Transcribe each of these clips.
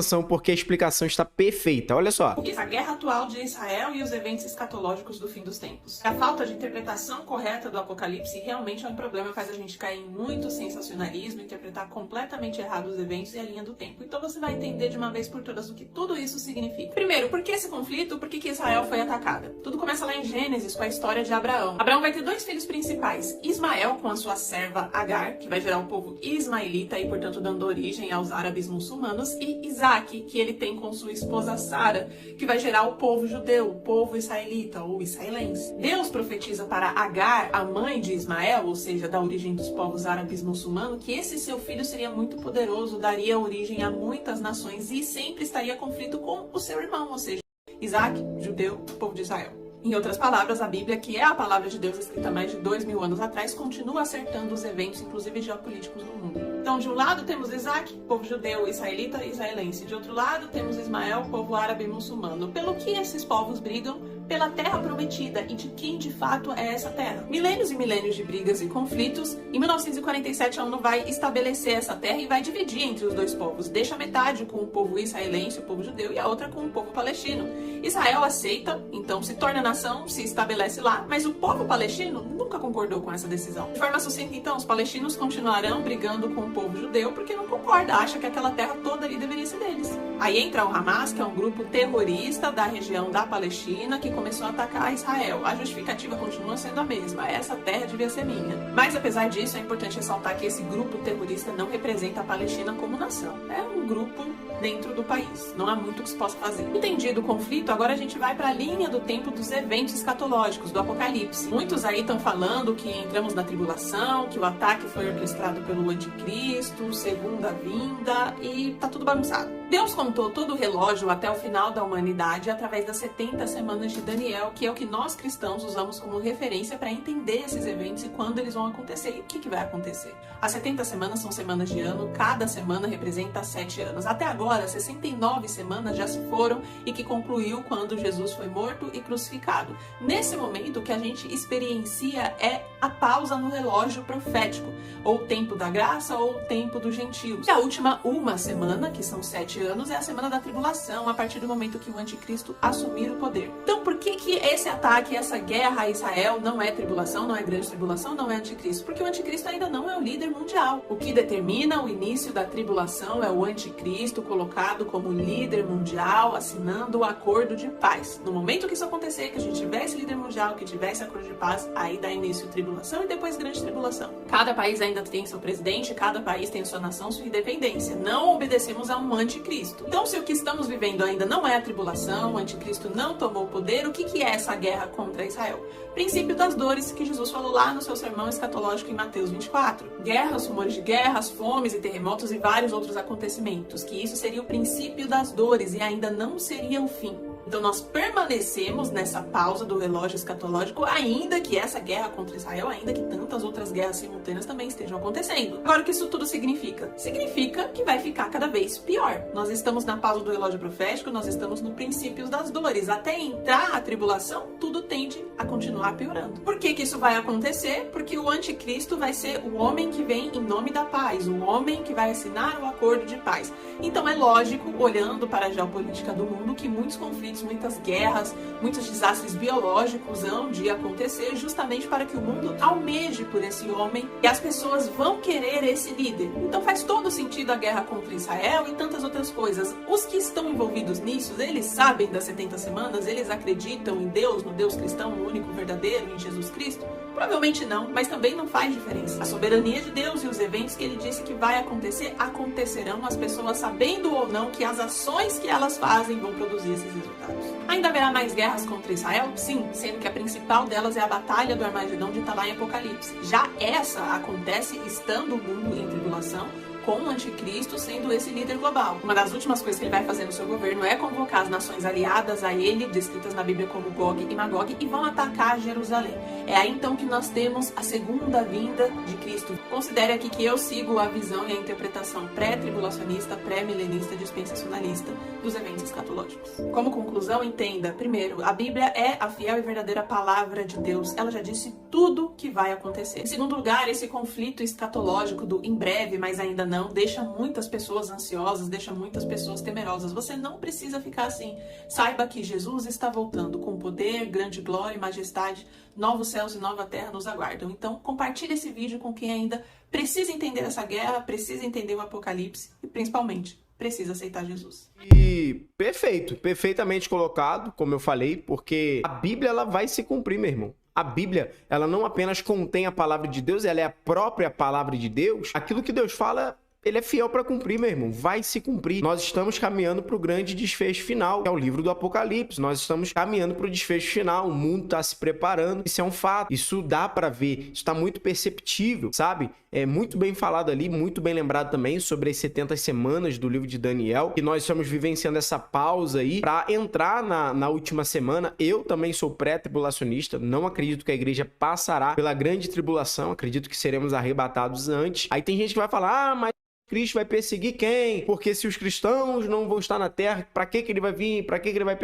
atenção porque a explicação está perfeita. Olha só. A guerra atual de Israel e os eventos escatológicos do fim dos tempos. A falta de interpretação correta do Apocalipse realmente é um problema, faz a gente cair em muito sensacionalismo, interpretar completamente errado os eventos e a linha do tempo. Então você vai entender de uma vez por todas o que tudo isso significa. Primeiro, por que esse conflito? Por que Israel foi atacada? Tudo começa lá em Gênesis com a história de Abraão. Abraão vai ter dois filhos principais, Ismael com a sua serva Agar, que vai gerar o povo ismaelita e portanto dando origem aos árabes muçulmanos, e Isaac, que ele tem com sua esposa Sara, que vai gerar o povo judeu, o povo israelita ou israelense. Deus profetiza para Agar, a mãe de Ismael, ou seja, da origem dos povos árabes muçulmanos, que esse seu filho seria muito poderoso, daria origem a muitas nações e sempre estaria em conflito com o seu irmão, ou seja, Isaac, judeu, povo de Israel. Em outras palavras, a Bíblia, que é a palavra de Deus escrita há mais de 2000 anos atrás, continua acertando os eventos, inclusive geopolíticos, do mundo. Então, de um lado temos Isaac, povo judeu, israelita e israelense. De outro lado temos Ismael, povo árabe e muçulmano. Pelo que esses povos brigam? Pela terra prometida e de quem de fato é essa terra. Milênios e milênios de brigas e conflitos. Em 1947 a ONU vai estabelecer essa terra e vai dividir entre os dois povos. Deixa metade com o povo israelense, o povo judeu, e a outra com o povo palestino. Israel aceita, então se torna nação, se estabelece lá, mas o povo palestino nunca concordou com essa decisão. De forma sucinta, então, os palestinos continuarão brigando com o povo judeu porque não concorda, acha que aquela terra toda ali deveria ser deles. Aí entra o Hamas, que é um grupo terrorista da região da Palestina, que começou a atacar Israel. A justificativa continua sendo a mesma, essa terra devia ser minha. Mas apesar disso, é importante ressaltar que esse grupo terrorista não representa a Palestina como nação. É um grupo dentro do país, não há muito que se possa fazer. Entendido o conflito, agora a gente vai para a linha do tempo dos eventos escatológicos, do Apocalipse. Muitos aí estão falando que entramos na tribulação, que o ataque foi orquestrado pelo anticristo, segunda vinda, e tá tudo bagunçado. Deus contou todo o relógio até o final da humanidade através das 70 semanas de Daniel, que é o que nós cristãos usamos como referência para entender esses eventos e quando eles vão acontecer e o que vai acontecer. As 70 semanas são semanas de ano, cada semana representa 7 anos. Até agora, 69 semanas já se foram e que concluiu quando Jesus foi morto e crucificado. Nesse momento, o que a gente experiencia é a pausa no relógio profético, ou o tempo da graça ou o tempo dos gentios. E a última uma semana, que são 7 anos, é a semana da tribulação, a partir do momento que o anticristo assumir o poder. Então, por que esse ataque, essa guerra a Israel não é tribulação, não é grande tribulação, não é anticristo? Porque o anticristo ainda não é o líder mundial. O que determina o início da tribulação é o anticristo colocado como líder mundial, assinando o acordo de paz. No momento que isso acontecer, que a gente tiver esse líder mundial, que tiver esse acordo de paz, aí dá início a tribulação e depois grande tribulação. Cada país ainda tem seu presidente, cada país tem sua nação, sua independência. Não obedecemos a um anticristo. Então, se o que estamos vivendo ainda não é a tribulação, o anticristo não tomou o poder, o que é essa guerra contra Israel? Princípio das dores, que Jesus falou lá no seu sermão escatológico em Mateus 24. Guerras, rumores de guerras, fomes e terremotos e vários outros acontecimentos, que isso seria o princípio das dores e ainda não seria o fim. Então nós permanecemos nessa pausa do relógio escatológico, ainda que essa guerra contra Israel, ainda que tantas outras guerras simultâneas também estejam acontecendo. Agora, o que isso tudo significa? Significa que vai ficar cada vez pior. Nós estamos na pausa do relógio profético, nós estamos no princípio das dores. Até entrar a tribulação, tudo tende a continuar piorando. Por que isso vai acontecer? Porque o anticristo vai ser o homem que vem em nome da paz, o homem que vai assinar o acordo de paz. Então é lógico, olhando para a geopolítica do mundo, que muitos conflitos, muitas guerras, muitos desastres biológicos hão de acontecer justamente para que o mundo almeje por esse homem e as pessoas vão querer esse líder. Então faz todo sentido a guerra contra Israel e tantas outras coisas. Os que estão envolvidos nisso, eles sabem das 70 semanas, eles acreditam em Deus, no Deus cristão, no único verdadeiro, em Jesus Cristo? Provavelmente não, mas também não faz diferença. A soberania de Deus e os eventos que ele disse que vai acontecer, acontecerão, as pessoas sabendo ou não que as ações que elas fazem vão produzir esses resultados. Ainda haverá mais guerras contra Israel? Sim, sendo que a principal delas é a batalha do Armagedão de lá em Apocalipse. Já essa acontece estando o mundo em tribulação, com o anticristo sendo esse líder global. Uma das últimas coisas que ele vai fazer no seu governo é convocar as nações aliadas a ele, descritas na Bíblia como Gog e Magog, e vão atacar Jerusalém. É aí então que nós temos a segunda vinda de Cristo. Considere aqui que eu sigo a visão e a interpretação pré-tribulacionista, pré-milenista, dispensacionalista dos eventos escatológicos. Como conclusão, entenda, primeiro, a Bíblia é a fiel e verdadeira palavra de Deus. Ela já disse tudo que vai acontecer. Em segundo lugar, esse conflito escatológico do em breve, mas ainda não, deixa muitas pessoas ansiosas, deixa muitas pessoas temerosas. Você não precisa ficar assim. Saiba que Jesus está voltando com poder, grande glória e majestade. Novos céus e nova terra nos aguardam. Então, compartilhe esse vídeo com quem ainda precisa entender essa guerra, precisa entender o Apocalipse e, principalmente, precisa aceitar Jesus. E perfeito, perfeitamente colocado, como eu falei, porque a Bíblia ela vai se cumprir, meu irmão. A Bíblia, ela não apenas contém a palavra de Deus, ela é a própria palavra de Deus. Aquilo que Deus fala, ele é fiel para cumprir, meu irmão. Vai se cumprir. Nós estamos caminhando para o grande desfecho final, que é o livro do Apocalipse. Nós estamos caminhando para o desfecho final. O mundo está se preparando. Isso é um fato. Isso dá para ver. Isso está muito perceptível, sabe? É muito bem falado ali, muito bem lembrado também sobre as 70 semanas do livro de Daniel, que nós estamos vivenciando essa pausa aí para entrar na última semana. Eu também sou pré-tribulacionista. Não acredito que a igreja passará pela grande tribulação. Acredito que seremos arrebatados antes. Aí tem gente que vai falar, mas Cristo vai perseguir quem? Porque se os cristãos não vão estar na terra, para que ele vai vir? Para que ele vai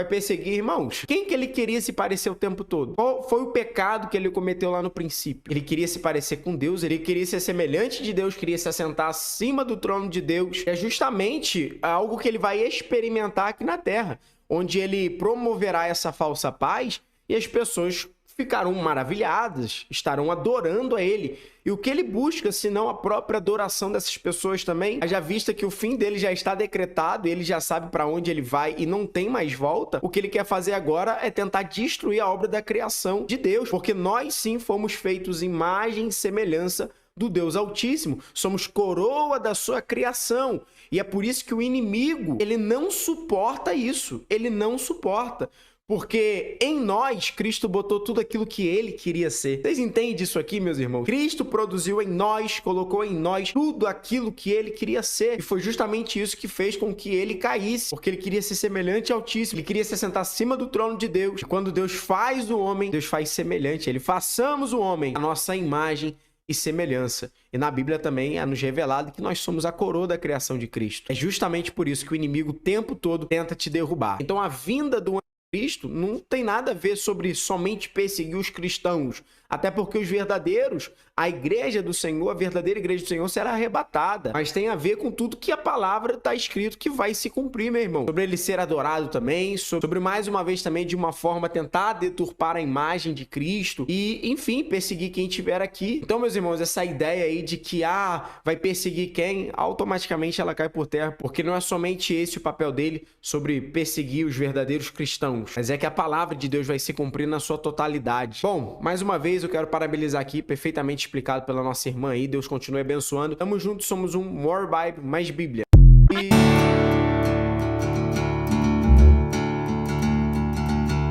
perseguir? Irmãos, quem que ele queria se parecer o tempo todo? Qual foi o pecado que ele cometeu lá no princípio? Ele queria se parecer com Deus, ele queria ser semelhante de Deus, queria se assentar acima do trono de Deus. É justamente algo que ele vai experimentar aqui na terra, onde ele promoverá essa falsa paz e as pessoas ficarão maravilhadas, estarão adorando a ele. E o que ele busca, senão a própria adoração dessas pessoas também, haja vista que o fim dele já está decretado, ele já sabe para onde ele vai e não tem mais volta, o que ele quer fazer agora é tentar destruir a obra da criação de Deus, porque nós sim fomos feitos imagem e semelhança do Deus Altíssimo, somos coroa da sua criação, e é por isso que o inimigo, ele não suporta isso, ele não suporta. Porque em nós, Cristo botou tudo aquilo que ele queria ser. Vocês entendem disso aqui, meus irmãos? Cristo produziu em nós, colocou em nós tudo aquilo que ele queria ser. E foi justamente isso que fez com que ele caísse. Porque ele queria ser semelhante ao Altíssimo. Ele queria se sentar acima do trono de Deus. E quando Deus faz o homem, Deus faz semelhante. Ele façamos o homem a nossa imagem e semelhança. E na Bíblia também é nos revelado que nós somos a coroa da criação de Cristo. É justamente por isso que o inimigo o tempo todo tenta te derrubar. Então a vinda do Cristo não tem nada a ver sobre somente perseguir os cristãos, até porque os verdadeiros, a igreja do Senhor, a verdadeira igreja do Senhor será arrebatada, mas tem a ver com tudo que a palavra está escrito que vai se cumprir, meu irmão, sobre ele ser adorado também, sobre mais uma vez também de uma forma tentar deturpar a imagem de Cristo e, enfim, perseguir quem estiver aqui. Então, meus irmãos, essa ideia aí de que, vai perseguir quem, automaticamente ela cai por terra, porque não é somente esse o papel dele sobre perseguir os verdadeiros cristãos, mas é que a palavra de Deus vai se cumprir na sua totalidade. Bom, mais uma vez eu quero parabenizar aqui, perfeitamente explicado pela nossa irmã aí, Deus continue abençoando. Tamo junto, somos um More Bible, mais Bíblia. E